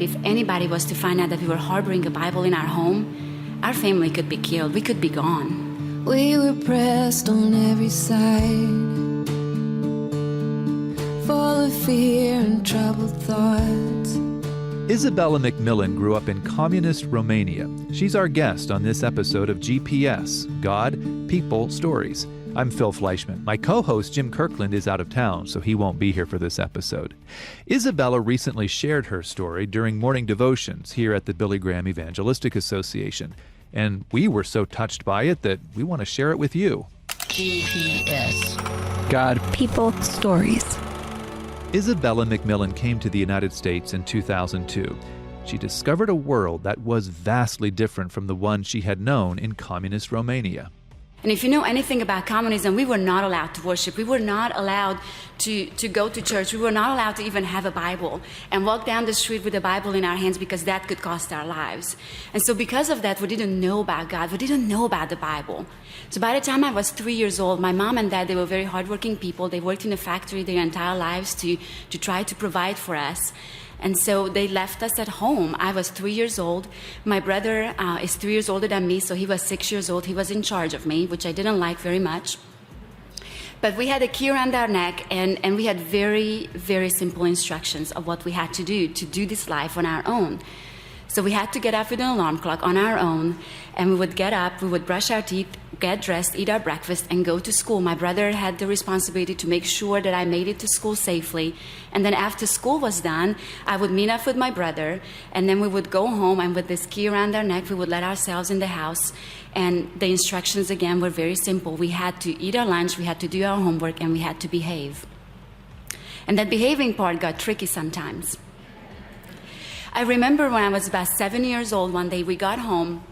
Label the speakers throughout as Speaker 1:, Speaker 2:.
Speaker 1: if anybody was to find out that we were harboring a Bible in our home, our family could be killed. We could be gone.
Speaker 2: We were pressed on every side, full of fear and troubled thoughts.
Speaker 3: Isabella McMillan grew up in communist Romania. She's our guest on this episode of GPS, God, People, Stories. I'm Phil Fleischman. My co-host Jim Kirkland is out of town, so he won't be here for this episode. Isabella recently shared her story during morning devotions here at the Billy Graham Evangelistic Association. And we were so touched by it that we want to share it with you.
Speaker 4: GPS.
Speaker 3: God,
Speaker 5: People, Stories.
Speaker 3: Isabella McMillan came to the United States in 2002. She discovered a world that was vastly different from the one she had known in communist Romania.
Speaker 1: And if you know anything about communism, we were not allowed to worship. We were not allowed to go to church. We were not allowed to even have a Bible and walk down the street with a Bible in our hands, because that could cost our lives. And so because of that, we didn't know about God. We didn't know about the Bible. So by the time I was 3 years old, my mom and dad, they were very hardworking people. They worked in a factory their entire lives to try to provide for us. And so they left us at home. I was 3 years old. My brother is 3 years older than me, so he was 6 years old. He was in charge of me, which I didn't like very much. But we had a key around our neck, and we had very, very simple instructions of what we had to do this life on our own. So we had to get up with an alarm clock on our own, and we would get up, we would brush our teeth, get dressed, eat our breakfast, and go to school. My brother had the responsibility to make sure that I made it to school safely. And then after school was done, I would meet up with my brother, and then we would go home, and with this key around our neck, we would let ourselves in the house. And the instructions, again, were very simple. We had to eat our lunch, we had to do our homework, and we had to behave. And that behaving part got tricky sometimes. I remember when I was about 7 years old, one day we got home.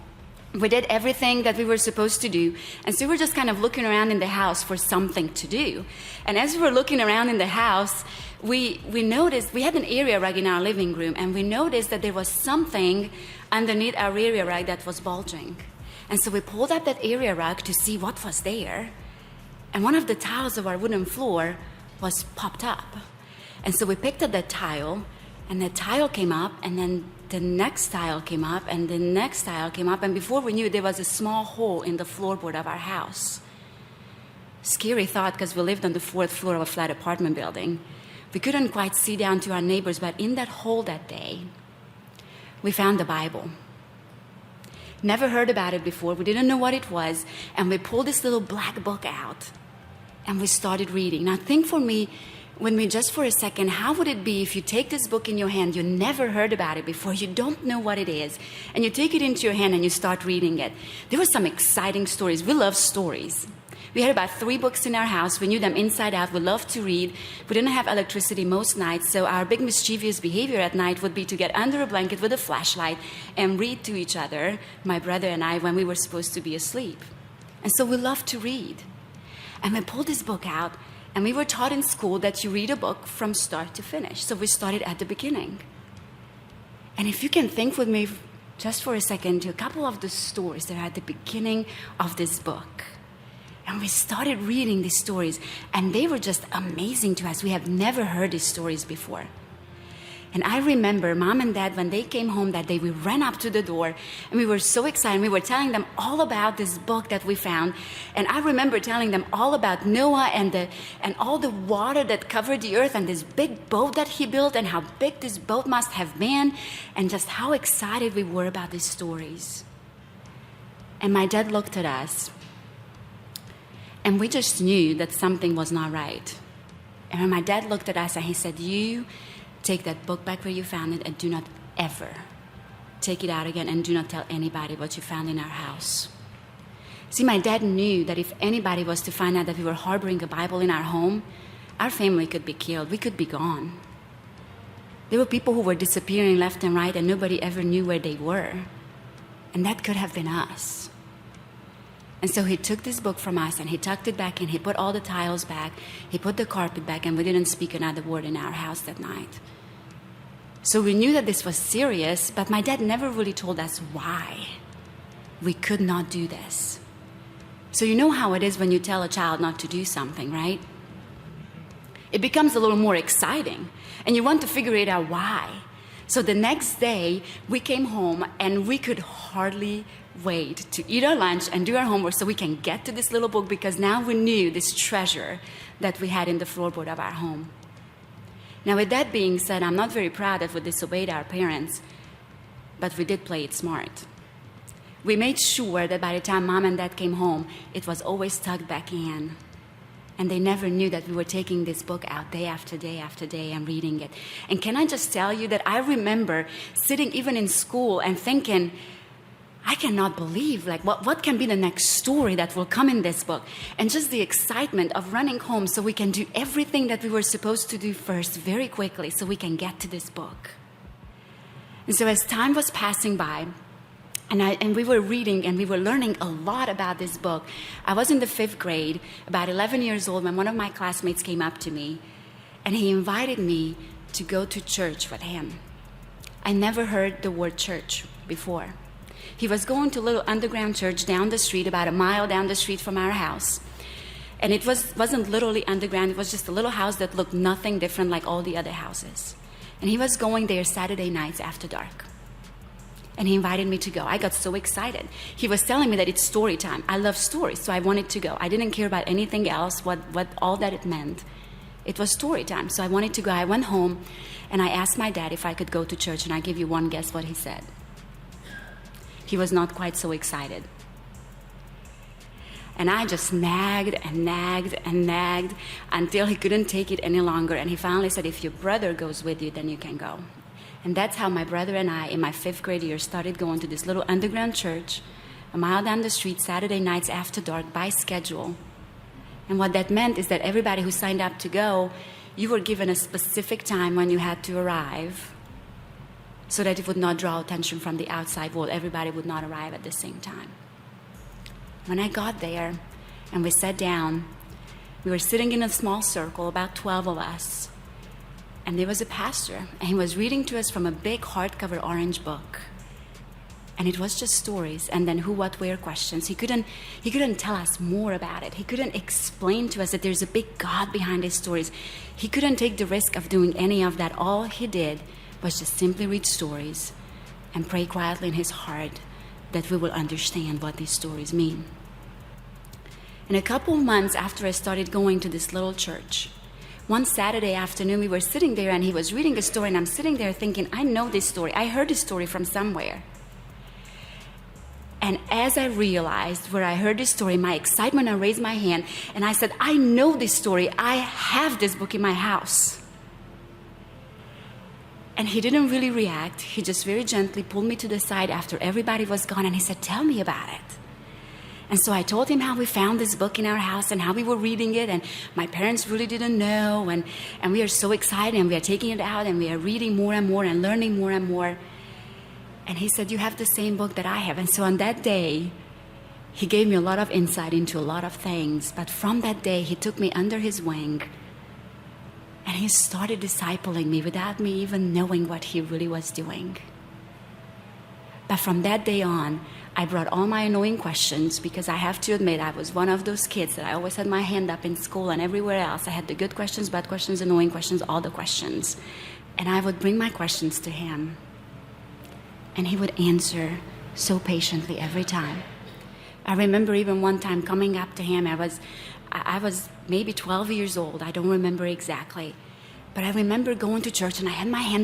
Speaker 1: We did everything that we were supposed to do. And so we were just kind of looking around in the house for something to do. And as we were looking around in the house, we noticed, we had an area rug in our living room, and we noticed that there was something underneath our area rug that was bulging. And so we pulled up that area rug to see what was there. And one of the tiles of our wooden floor was popped up. And so we picked up that tile, and the tile came up, and then the next tile came up, and the next tile came up, and before we knew it, there was a small hole in the floorboard of our house. Scary thought, because we lived on the 4th floor of a flat apartment building. We couldn't quite see down to our neighbors, but in that hole that day, we found the Bible. Never heard about it before. We didn't know what it was, and we pulled this little black book out, and we started reading. Now, think for me, with me just for a second, how would it be if you take this book in your hand, you never heard about it before, you don't know what it is, and you take it into your hand and you start reading it. There were some exciting stories. We love stories. We had about 3 books in our house. We knew them inside out. We loved to read. We didn't have electricity most nights, so our big mischievous behavior at night would be to get under a blanket with a flashlight and read to each other, my brother and I, when we were supposed to be asleep. And so we loved to read. And we pulled this book out, and we were taught in school that you read a book from start to finish. So we started at the beginning. And if you can think with me just for a second to a couple of the stories that are at the beginning of this book. And we started reading these stories, and they were just amazing to us. We have never heard these stories before. And I remember Mom and Dad, when they came home that day, we ran up to the door, and we were so excited. We were telling them all about this book that we found. And I remember telling them all about Noah and all the water that covered the earth, and this big boat that he built, and how big this boat must have been, and just how excited we were about these stories. And my dad looked at us, and we just knew that something was not right. And when my dad looked at us, and he said, "You take that book back where you found it, and do not ever take it out again, and do not tell anybody what you found in our house." See, my dad knew that if anybody was to find out that we were harboring a Bible in our home, our family could be killed. We could be gone. There were people who were disappearing left and right, and nobody ever knew where they were. And that could have been us. And so he took this book from us, and he tucked it back in. He put all the tiles back. He put the carpet back, and we didn't speak another word in our house that night. So we knew that this was serious, but my dad never really told us why we could not do this. So you know how it is when you tell a child not to do something, right? It becomes a little more exciting, and you want to figure it out why. So the next day, we came home and we could hardly wait to eat our lunch and do our homework so we can get to this little book, because now we knew this treasure that we had in the floorboard of our home. Now, with that being said, I'm not very proud that we disobeyed our parents, but we did play it smart. We made sure that by the time Mom and Dad came home, it was always tucked back in. And they never knew that we were taking this book out day after day after day and reading it. And can I just tell you that I remember sitting even in school and thinking, I cannot believe, like, what can be the next story that will come in this book? And just the excitement of running home so we can do everything that we were supposed to do first very quickly so we can get to this book. And so as time was passing by, and we were reading and we were learning a lot about this book. I was in the 5th grade, about 11 years old, when one of my classmates came up to me and he invited me to go to church with him. I never heard the word church before. He was going to a little underground church down the street, about a mile down the street from our house. And it wasn't literally underground, it was just a little house that looked nothing different like all the other houses. And he was going there Saturday nights after dark. And he invited me to go. I got so excited. He was telling me that it's story time. I love stories, so I wanted to go. I didn't care about anything else, what all that it meant. It was story time, so I wanted to go. I went home, and I asked my dad if I could go to church, and I give you one guess what he said. He was not quite so excited. And I just nagged and nagged and nagged until he couldn't take it any longer, and he finally said, if your brother goes with you, then you can go. And that's how my brother and I, in my 5th grade year, started going to this little underground church, a mile down the street, Saturday nights after dark, by schedule. And what that meant is that everybody who signed up to go, you were given a specific time when you had to arrive so that it would not draw attention from the outside world. Everybody would not arrive at the same time. When I got there and we sat down, we were sitting in a small circle, about 12 of us. And there was a pastor, and he was reading to us from a big hardcover orange book. And it was just stories, and then who, what, where questions. He couldn't tell us more about it. He couldn't explain to us that there's a big God behind his stories. He couldn't take the risk of doing any of that. All he did was just simply read stories and pray quietly in his heart that we will understand what these stories mean. And a couple of months after I started going to this little church, one Saturday afternoon, we were sitting there and he was reading a story, and I'm sitting there thinking, I know this story. I heard this story from somewhere. And as I realized where I heard this story, my excitement, I raised my hand and I said, I know this story. I have this book in my house. And he didn't really react. He just very gently pulled me to the side after everybody was gone, and he said, tell me about it. And so I told him how we found this book in our house and how we were reading it, and my parents really didn't know, and we are so excited, and we are taking it out, and we are reading more and more and learning more and more. And he said, you have the same book that I have. And so on that day, he gave me a lot of insight into a lot of things. But from that day, he took me under his wing, and he started discipling me without me even knowing what he really was doing. But from that day on, I brought all my annoying questions, because I have to admit I was one of those kids that I always had my hand up in school and everywhere else. I had the good questions, bad questions, annoying questions, all the questions. And I would bring my questions to him. And he would answer so patiently every time. I remember even one time coming up to him. I was maybe 12 years old. I don't remember exactly. But I remember going to church and I had my hand up